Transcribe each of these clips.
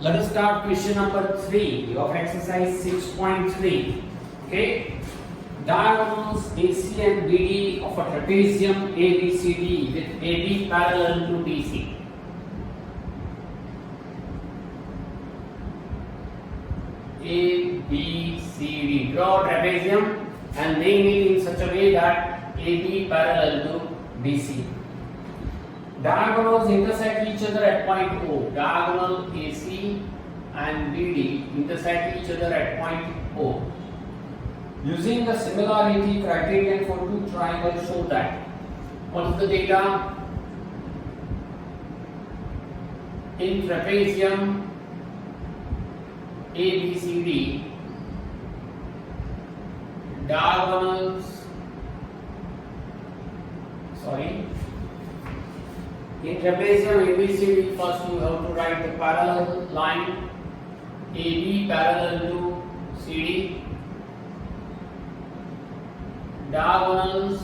Let us start question number 3 of exercise 6.3. Okay. Diagonals AC and BD of a trapezium ABCD with AB parallel to DC. ABCD. Draw a trapezium and name it in such a way that AB parallel to BC. Diagonals intersect each other at point O. Diagonal AC and BD intersect each other at point O. Using the similarity criterion for two triangles, show that. What is the data? In trapezium ABCD, in trapezium ABCD, first you have to write the parallel line AB parallel to CD. Diagonals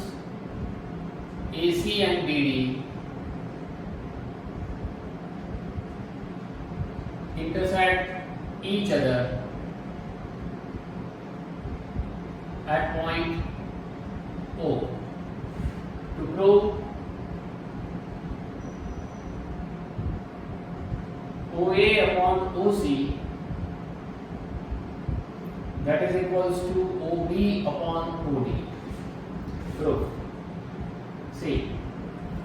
AC and BD intersect each other at point O. To prove, OA upon OC, that is equals to OB upon OD. Proof. See,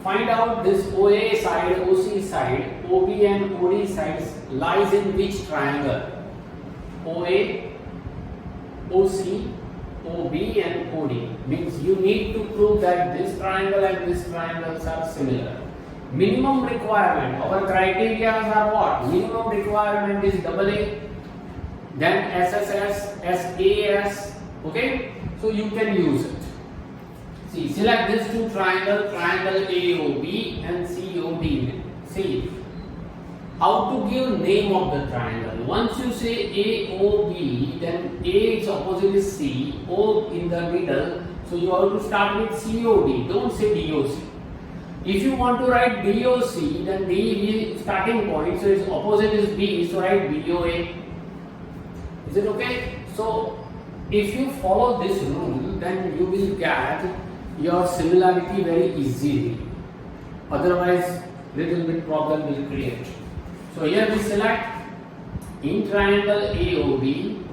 find out this OA side, OC side, OB and OD sides lies in which triangle? OA, OC, OB and OD. Means you need to prove that this triangle and this triangles are similar. Minimum requirement, our criteria are what? Minimum requirement is AA, then SSS, SAS, okay? So you can use it. See, select these two triangles, triangle AOB and COD. See, how to give name of the triangle. Once you say AOB, then A its opposite is C, O in the middle, so you have to start with COD, don't say DOC. If you want to write DOC, then D is starting point, so its opposite is B, so write BOA. Is it okay? So, if you follow this rule, then you will get your similarity very easily. Otherwise, little bit problem will create. So here we select in triangle AOB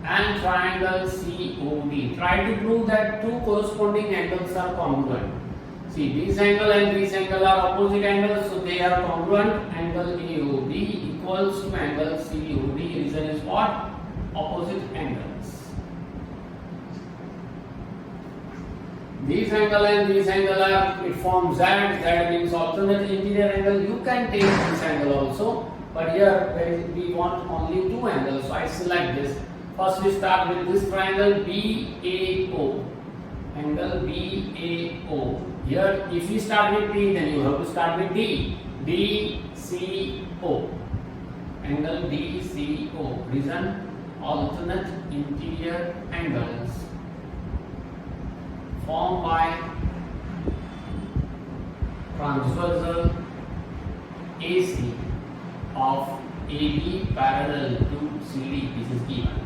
and triangle COD. Try to prove that two corresponding angles are congruent. See, this angle and this angle are opposite angles, so they are congruent. Angle AOB equals to angle COD. Reason is what? Opposite angles. This angle and this angle are, it forms Z. Z means alternate interior angle. You can take this angle also, but here we want only two angles, so I select this. First we start with this triangle BAO. Angle BAO. Here if you start with T, then you have to start with D. DCO. Angle DCO. Reason, alternate interior angles formed by transversal AC of AB parallel to CD. This is given.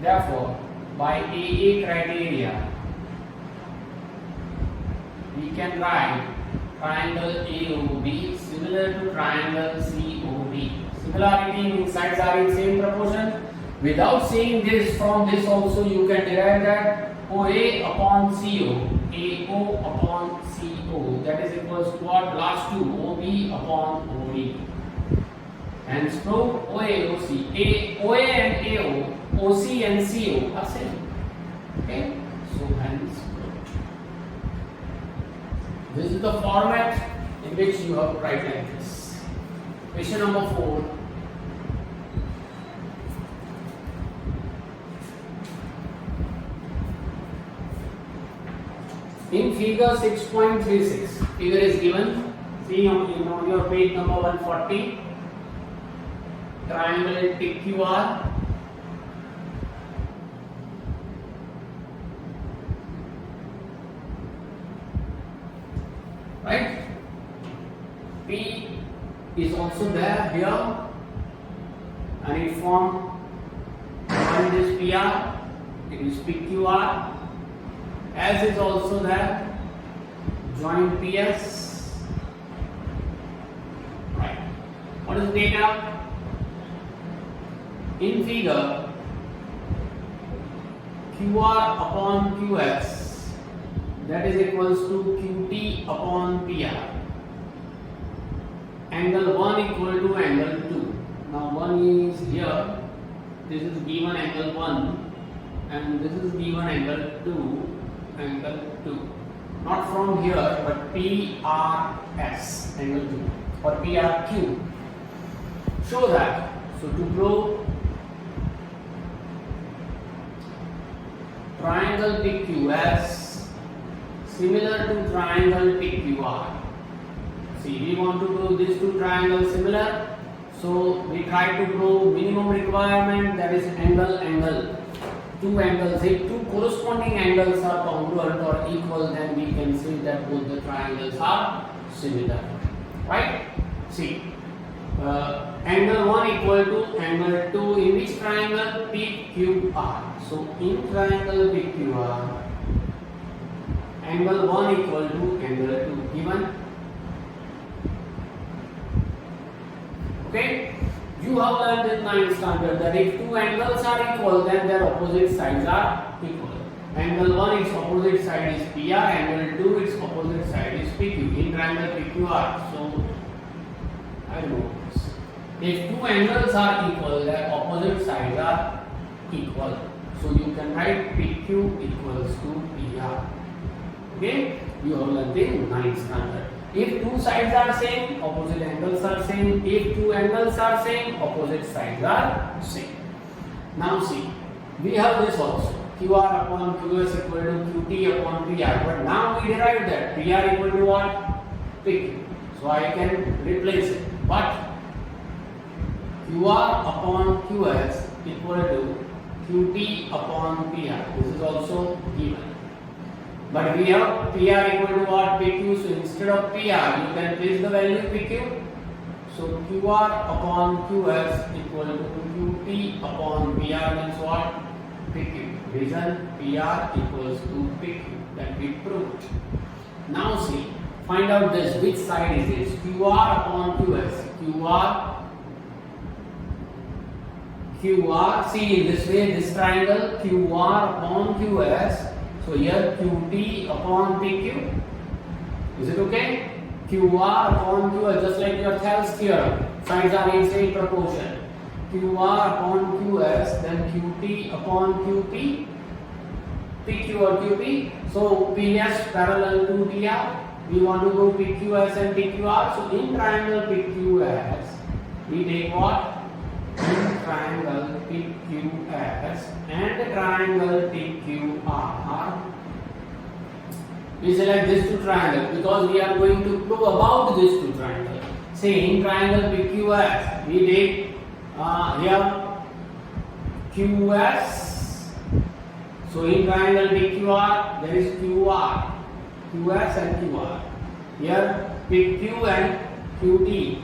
Therefore, by AA criteria, we can write triangle AOB similar to triangle COD. Similarity means sides are in same proportion. Without saying this, from this also you can derive that OA upon CO, AO upon CO, that is equals to what? Last two, OB upon OD. Hence prove OA, OC, OA and AO, OC and CO are same. Okay? So hence proved. This is the format in which you have to write like this. Question number 4. In figure 6.36, figure is given. See on your page number 140. Triangle PQR. Right? P is also there here. and it form join this PR, it is PQR, as is also there, join PS. Right. What is the data? In figure, QR upon QS, that is equals to QT upon PR. Angle 1 equal to angle 2. Now 1 is here, this is given angle 1 and this is given angle 2. Not from here but PRS, angle 2 or PRQ. Show that. So to prove triangle PQS similar to triangle PQR. See, we want to prove these two triangles similar, so we try to prove minimum requirement, that is angle. Two angles, if two corresponding angles are congruent or equal, then we can say that both the triangles are similar. Right? See, angle 1 equal to angle 2 in which triangle? PQR. So in triangle PQR, angle 1 equal to angle 2 given. Okay, you have learned in 9th standard that if two angles are equal, then their opposite sides are equal. Angle 1 its opposite side is PR, angle 2 its opposite side is PQ in triangle PQR. So I know this. If two angles are equal, their opposite sides are equal. So you can write PQ equals to PR. Okay, you have learned in 9th standard. If two sides are same, opposite angles are same. If two angles are same, opposite sides are same. Now see, we have this also. QR upon QS equal to QT upon PR. But now we derive that PR equal to what? PQ. So I can replace it. But QR upon QS equal to QT upon PR. This is also given. But we have PR equal to what? PQ. So instead of PR, you can place the value PQ. So QR upon QS equal to QT upon PR means what? PQ. Reason PR equals to PQ. That we proved. Now see, find out this. Which side is this? QR upon QS. QR. See in this way, this triangle QR upon QS. So here QT upon PQ. Is it okay? QR upon QS, just like your Thales theorem. Sides are in same proportion. QR upon QS, then QT upon QP. PQ or QP. So PS parallel to PR. We want to go PQS and PQR. So in triangle PQS, we take what? Triangle PQS and triangle PQR. We select these two triangles because we are going to prove about these two triangles. Say in triangle PQS, we take here QS. So in triangle PQR, there is QR, QS and QR. Here PQ and QT.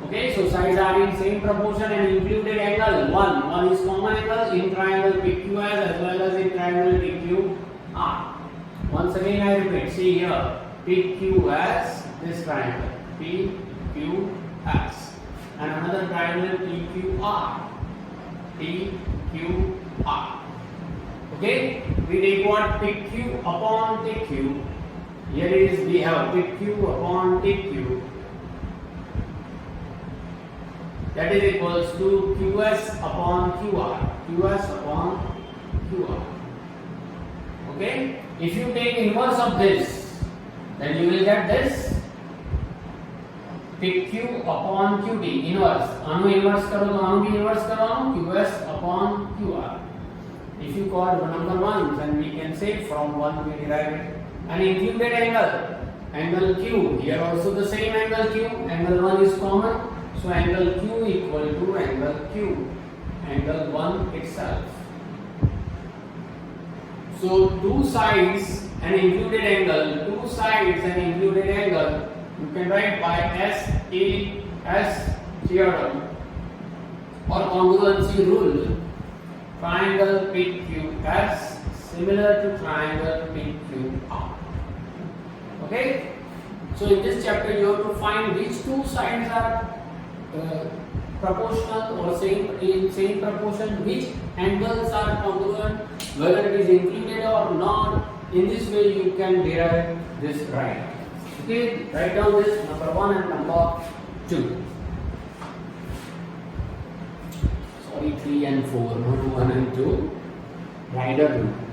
Okay, so sides are in same proportion and included angle 1. One is common angle in triangle PQS as well as in triangle PQR. Once again I repeat, see here PQS, this triangle PQS, and another triangle PQR. Okay, we take what? PQ upon PQ. Here it is, we have PQ upon PQ. That is equals to QS upon QR. QS upon QR. Okay? If you take inverse of this, then you will get this PQ upon QT. Inverse. Anu inverse karo to anu bhi inverse karo. QS upon QR. If you call number 1, then we can say from 1 we derive it. And included angle. Angle Q. Here also the same angle Q. Angle 1 is common. So angle Q equal to angle Q, angle 1 itself. So two sides and included angle, you can write by S theorem. or congruency rule, triangle PQS similar to triangle PQR. Okay? So in this chapter you have to find which two sides are proportional or same proportion, which angles are congruent, whether it is included or not. In this way you can derive this right. Okay, write down this number 1 and number 2. Sorry, 3 and 4, not 1 and 2. Rider rule.